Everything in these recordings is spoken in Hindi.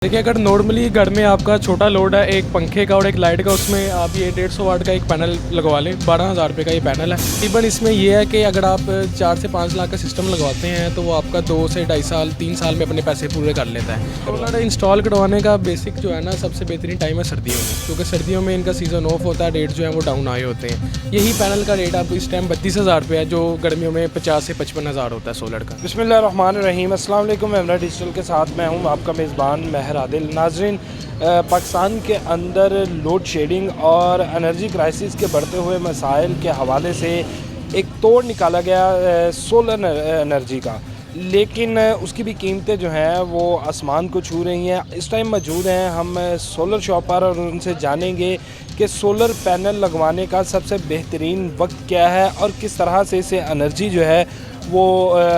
देखिए, अगर नॉर्मली घर में आपका छोटा लोड है एक पंखे का और एक लाइट का, उसमें आप ये 150 वाट का एक पैनल लगवा लें। 12,000 रुपये का ये पैनल है। तकरीबन इसमें ये है कि अगर आप 4 से 5 लाख का सिस्टम लगवाते हैं तो वो आपका 2 से 2.5 साल 3 साल में अपने पैसे पूरे कर लेता है। सोलर इंस्टॉल करवाने का बेसिक जो है ना, सबसे बेहतरीन टाइम है सर्दियों में, क्योंकि सर्दियों में इनका सीज़न ऑफ होता है, रेट जो है वो डाउन आए होते हैं। यही पैनल का रेट आप इस टाइम 32,000 रुपये है, जो गर्मियों में 50 से 55,000 होता है सोलर का। बिस्मिल्लाहिर्रहमानिर्रहीम। अस्सलाम वालेकुम। एमरा डिजिटल के साथ मैं हूँ आपका मेज़बान महर आदिल। नाज़रीन, पाकिस्तान के अंदर लोड शेडिंग और एनर्जी क्राइसिस के बढ़ते हुए मसाइल के हवाले से एक तोड़ निकाला गया सोलर एनर्जी का, लेकिन उसकी भी कीमतें जो हैं वो आसमान को छू रही हैं। इस टाइम मौजूद हैं हम सोलर शॉप पर और उनसे जानेंगे कि सोलर पैनल लगवाने का सबसे बेहतरीन वक्त क्या है और किस तरह से इसे एनर्जी जो है वो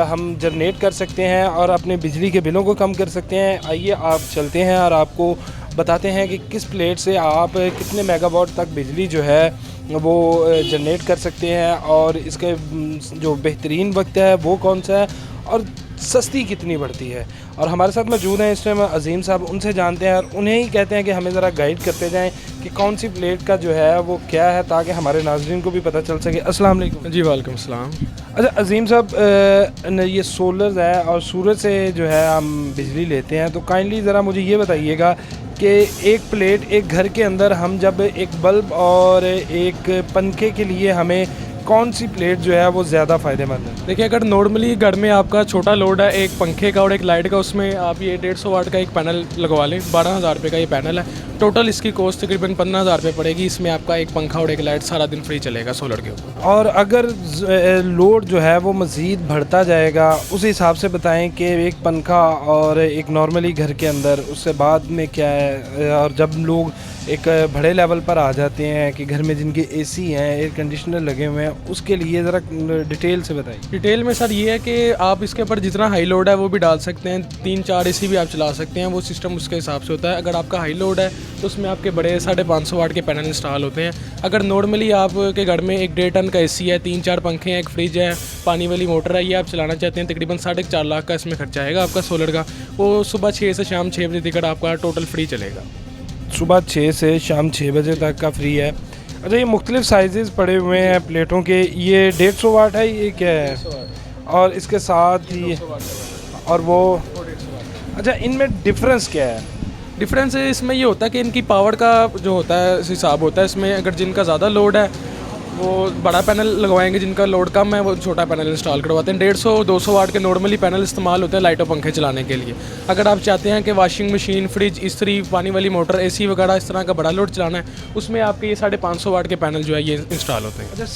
हम जनरेट कर सकते हैं और अपने बिजली के बिलों को कम कर सकते हैं। आइए आप चलते हैं और आपको बताते हैं कि किस प्लेट से आप कितने मेगावाट तक बिजली जो है वो जनरेट कर सकते हैं और इसके जो बेहतरीन वक्त है वो कौन सा है और सस्ती कितनी बढ़ती है। और हमारे साथ मौजूद हैं इस टाइम अजीम साहब, उनसे जानते हैं और उन्हें ही कहते हैं कि हमें ज़रा गाइड करते जाएं कि कौन सी प्लेट का जो है वो क्या है, ताकि हमारे नाज़रीन को भी पता चल सके। अस्सलाम वालेकुम। जी वालेकुम सलाम। अच्छा अजीम साहब, ये सोलर है और सूरज से जो है हम बिजली लेते हैं, तो काइंडली ज़रा मुझे ये बताइएगा कि एक प्लेट एक घर के अंदर हम जब एक बल्ब और एक पंखे के लिए हमें कौन सी प्लेट जो है वो ज़्यादा फ़ायदेमंद है? देखिए, अगर नॉर्मली घर में आपका छोटा लोड है एक पंखे का और एक लाइट का, उसमें आप ये 150 वाट का एक पैनल लगवा लें। 12,000 रुपये का ये पैनल है। टोटल इसकी कॉस्ट तकरीबन 15,000 रुपये पड़ेगी। इसमें आपका एक पंखा और एक लाइट सारा दिन फ्री चलेगा सोलर के ऊपर। और अगर लोड जो है वो मज़ीद बढ़ता जाएगा, उस हिसाब से बताएं कि एक पंखा और एक नॉर्मली घर के अंदर, उससे बाद में क्या है, और जब लोग एक बड़े लेवल पर आ जाते हैं कि घर में जिनके एसी हैं, एयर कंडीशनर लगे हुए हैं, उसके लिए ज़रा डिटेल से बताइए। डिटेल में सर ये है कि आप इसके ऊपर जितना हाई लोड है वो भी डाल सकते हैं। 3-4 एसी भी आप चला सकते हैं, वो सिस्टम उसके हिसाब से होता है। अगर आपका हाई लोड है तो उसमें आपके बड़े 550 वाट के पैनल इंस्टॉल होते हैं। अगर नॉर्मली आपके घर में एक 1.5 टन का एसी है, 3-4 पंखे हैं, एक फ्रिज है, पानी वाली मोटर है, ये आप चलाना चाहते हैं, तकरीबन 4.5 लाख का इसमें खर्चा आएगा आपका सोलर का। वो सुबह 6 से शाम 6 बजे तक आपका टोटल फ्री चलेगा। सुबह 6 से शाम 6 बजे तक का फ्री है। अच्छा, ये मुख्तलिफ साइज़ पड़े हुए हैं प्लेटों के। ये 150 वाट है, ये क्या है? और इसके साथ ही और वो, अच्छा इनमें डिफरेंस क्या है? डिफरेंस इसमें ये होता है कि इनकी पावर का जो होता है हिसाब होता है। इसमें अगर जिनका ज़्यादा लोड है वो बड़ा पैनल लगवाएंगे, जिनका लोड कम है वो छोटा पैनल इंस्टॉल करवाते हैं। 150-200 वाट के नॉर्मली पैनल इस्तेमाल होते हैं लाइट और पंखे चलाने के लिए। अगर आप चाहते हैं कि वॉशिंग मशीन, फ्रिज, इस्त्री, पानी वाली मोटर, एसी वगैरह इस तरह का बड़ा लोड चलाना है, उसमें आपके ये 550 वाट के पैनल जो है ये इंस्टॉल होते हैं। अच्छा,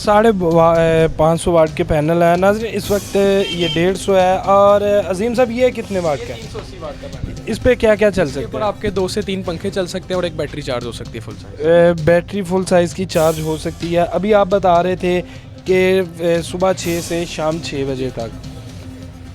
550 वाट के पैनल है। नाज़रीन, इस वक्त ये 150 है। और अजीम साहब, ये कितने वाट का है? 380 वाट का पैनल। इस पे क्या क्या चल सकता पर है? आपके 2 से 3 पंखे चल सकते हैं और एक बैटरी चार्ज हो सकती है full size. Battery full size की चार्ज हो सकती है। अभी आप बता रहे थे कि सुबह 6 से शाम 6 बजे तक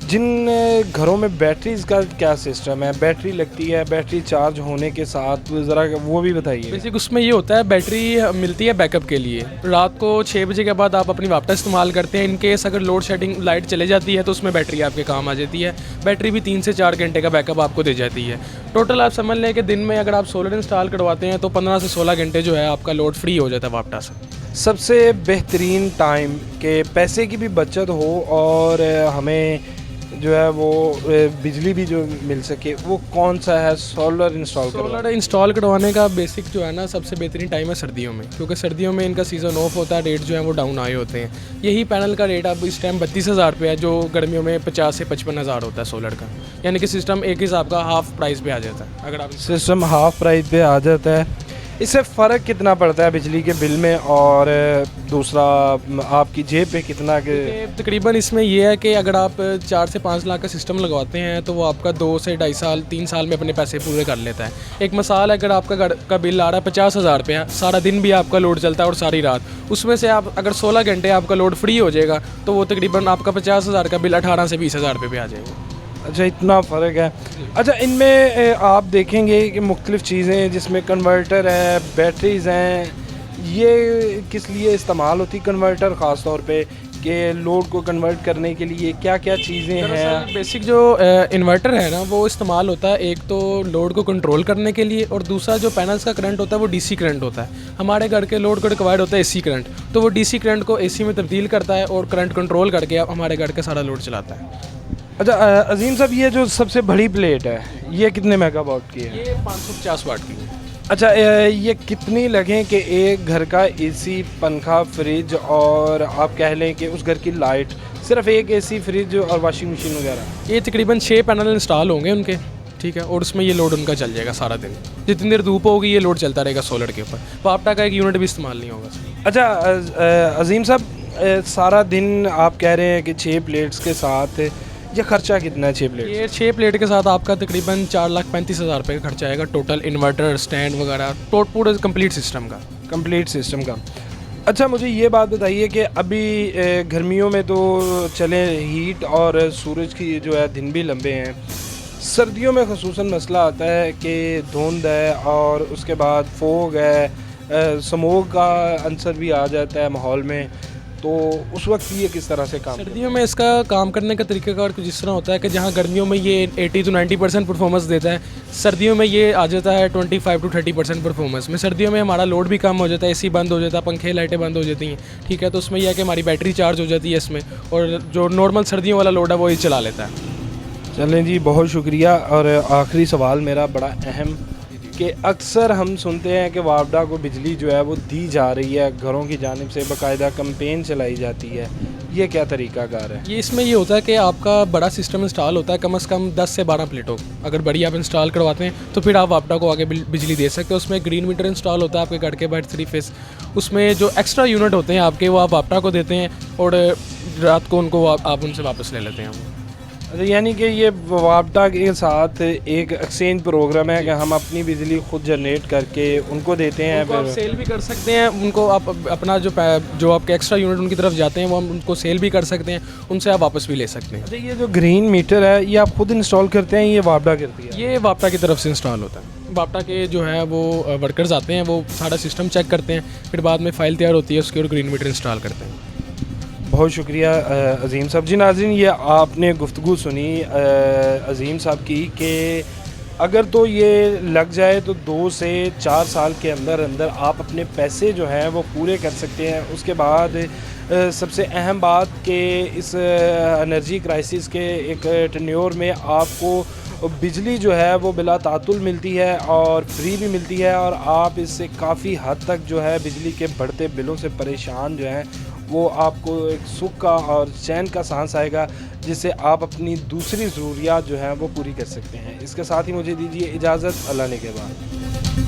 जिन घरों में बैटरीज का क्या सिस्टम है, बैटरी लगती है, बैटरी चार्ज होने के साथ ज़रा वो भी बताइए। बेसिक उसमें ये होता है, बैटरी मिलती है बैकअप के लिए। रात को 6 बजे के बाद आप अपनी वापस इस्तेमाल करते हैं। इनकेस अगर लोड शेडिंग लाइट चले जाती है तो उसमें बैटरी आपके काम आ जाती है। बैटरी भी 3 से 4 घंटे का बैकअप आपको दे जाती है। टोटल आप समझ लें कि दिन में अगर आप सोलर इंस्टॉल करवाते हैं तो 15 से 16 घंटे जो है आपका लोड फ्री हो जाता है वापस से। सबसे बेहतरीन टाइम के पैसे की भी बचत हो और हमें जो है वो बिजली भी जो मिल सके, वो कौन सा है सोलर इंस्टॉल करवाने का बेसिक जो है ना, सबसे बेहतरीन टाइम है सर्दियों में, क्योंकि सर्दियों में इनका सीज़न ऑफ होता है, रेट जो है वो डाउन आए होते हैं। यही पैनल का रेट अब इस टाइम 32,000 रुपये है, जो गर्मियों में 50 से 55,000 होता है सोलर का। यानी कि सिस्टम एक हिसाब का हाफ प्राइस पे आ जाता है। अगर आप सिस्टम हाफ प्राइस पे आ जाता है, इससे फ़र्क कितना पड़ता है बिजली के बिल में और दूसरा आपकी जेब पे कितना के? तकरीबन इसमें यह है कि अगर आप 4 से 5 लाख का सिस्टम लगवाते हैं तो वो आपका 2 से 2.5 साल 3 साल में अपने पैसे पूरे कर लेता है। एक मिसाल, अगर आपका घर का बिल आ रहा है 50,000 रुपया, सारा दिन भी आपका लोड चलता है और सारी रात, उसमें से आप अगर 16 घंटे आपका लोड फ्री हो जाएगा तो वो तकरीबन आपका 50,000 का बिल 18 से 20,000 रुपये पे आ जाएगा। अच्छा, इतना फ़र्क है। अच्छा, इनमें आप देखेंगे कि मुख्तलिफ़ चीज़ें जिसमें कन्वर्टर है, बैटरीज़ हैं, ये किस लिए इस्तेमाल होती कन्वर्टर ख़ास तौर पे कि लोड को कन्वर्ट करने के लिए क्या क्या चीज़ें हैं? बेसिक जो इन्वर्टर है ना वो इस्तेमाल होता है एक तो लोड को कंट्रोल करने के लिए, और दूसरा जो पैनल्स का करंट होता है वो डीसी करंट होता है। हमारे घर के लोड को रिक्वायर्ड होता है एसी करंट, तो वो डीसी करंट को एसी में तब्दील करता है और करंट कंट्रोल करके हमारे घर का सारा लोड चलाता है। अच्छा अजीम साहब, ये जो सबसे बड़ी प्लेट है ये कितने मेगावाट की है? ये 550 वाट की है। अच्छा ये कितनी लगें कि एक घर का एसी, पंखा, फ्रिज और आप कह लें कि उस घर की लाइट, सिर्फ एक एसी, फ्रिज और वॉशिंग मशीन वगैरह? ये तकरीबन 6 पैनल इंस्टॉल होंगे उनके, ठीक है, और उसमें ये लोड उनका चल जाएगा सारा दिन। जितनी देर धूप होगी ये लोड चलता रहेगा सोलर के ऊपर। वापटा का एक यूनिट भी इस्तेमाल नहीं होगा। अच्छा अजीम साहब, सारा दिन आप कह रहे हैं कि 6 प्लेट्स के साथ ये खर्चा कितना है 6 प्लेट? ये 6 प्लेट के साथ आपका तकरीबन 4,35,000 रुपये का खर्चा आएगा टोटल, इन्वर्टर, स्टैंड वगैरह, पूरे कंप्लीट सिस्टम का। कंप्लीट सिस्टम का। अच्छा मुझे ये बात बताइए कि अभी गर्मियों में तो चले हीट और सूरज की जो है दिन भी लंबे हैं, सर्दियों में ख़ुसूसन मसला आता है कि धुंध है और उसके बाद फोग है, स्मोक का अंसर भी आ जाता है माहौल में, तो उस वक्त ये किस तरह से काम? सर्दियों में इसका काम करने का तरीक़ाकार कुछ इस तरह होता है कि जहाँ गर्मियों में ये 80 to 90% परफॉर्मेंस देता है, सर्दियों में ये आ जाता है 25 to 30% परफॉर्मेंस में। सर्दियों में हमारा लोड भी कम हो जाता है, एसी बंद हो जाता है, पंखे लाइटें बंद हो जाती हैं, ठीक है, तो उसमें यह है कि हमारी बैटरी चार्ज हो जाती है इसमें, और जो नॉर्मल सर्दियों वाला लोड है वो ये चला लेता है। चलें जी, बहुत शुक्रिया। और आखिरी सवाल मेरा बड़ा अहम, कि अक्सर हम सुनते हैं कि वापडा को बिजली जो है वो दी जा रही है, घरों की जानिब से बाकायदा कैंपेन चलाई जाती है, ये क्या तरीक़ाकार है? ये इसमें ये होता है कि आपका बड़ा सिस्टम इंस्टॉल होता है, कम से कम 10 से 12 प्लेटों, अगर बड़ी आप इंस्टॉल करवाते हैं तो फिर आप वापडा को आगे बिजली दे सकते हो। उसमें ग्रीन मीटर इंस्टॉल होता है आपके घर के बाहर 3 फेस, उसमें जो एक्स्ट्रा यूनिट होते हैं आपके वो आप वापडा को देते हैं और रात को उनको आप उनसे वापस ले लेते हैं। अच्छा, यानी कि ये वापडा के साथ एक एक्सचेंज प्रोग्राम है कि हम अपनी बिजली खुद जनरेट करके उनको देते हैं, फिर आप सेल भी कर सकते हैं उनको, आप अपना जो आपके एक्स्ट्रा यूनिट उनकी तरफ जाते हैं वो हम उनको सेल भी कर सकते हैं, उनसे आप वापस भी ले सकते हैं। अच्छा, ये जो ग्रीन मीटर है ये आप खुद इंस्टॉल करते हैं, ये वापडा करती है? ये वापडा की तरफ से इंस्टॉल होता है। वापडा के जो है वो वर्कर्स आते हैं, वो सारा सिस्टम चेक करते हैं, फिर बाद में फ़ाइल तैयार होती है उसकी और ग्रीन मीटर इंस्टॉल करते हैं। बहुत शुक्रिया अज़ीम साहब। जी नाज़रीन, ये आपने गुफ्तगू सुनी अज़ीम साहब की कि अगर तो ये लग जाए तो 2 से 4 साल के अंदर अंदर आप अपने पैसे जो हैं वो पूरे कर सकते हैं। उसके बाद सबसे अहम बात कि इस एनर्जी क्राइसिस के एक टेन्योर में आपको बिजली जो है वो बिला तातुल मिलती है और फ्री भी मिलती है, और आप इससे काफ़ी हद तक जो है बिजली के बढ़ते बिलों से परेशान जो हैं वो आपको एक सुख का और चैन का सांस आएगा, जिससे आप अपनी दूसरी ज़रूरियात जो हैं वो पूरी कर सकते हैं। इसके साथ ही मुझे दीजिए इजाज़त, अल्लाह ने के बाद।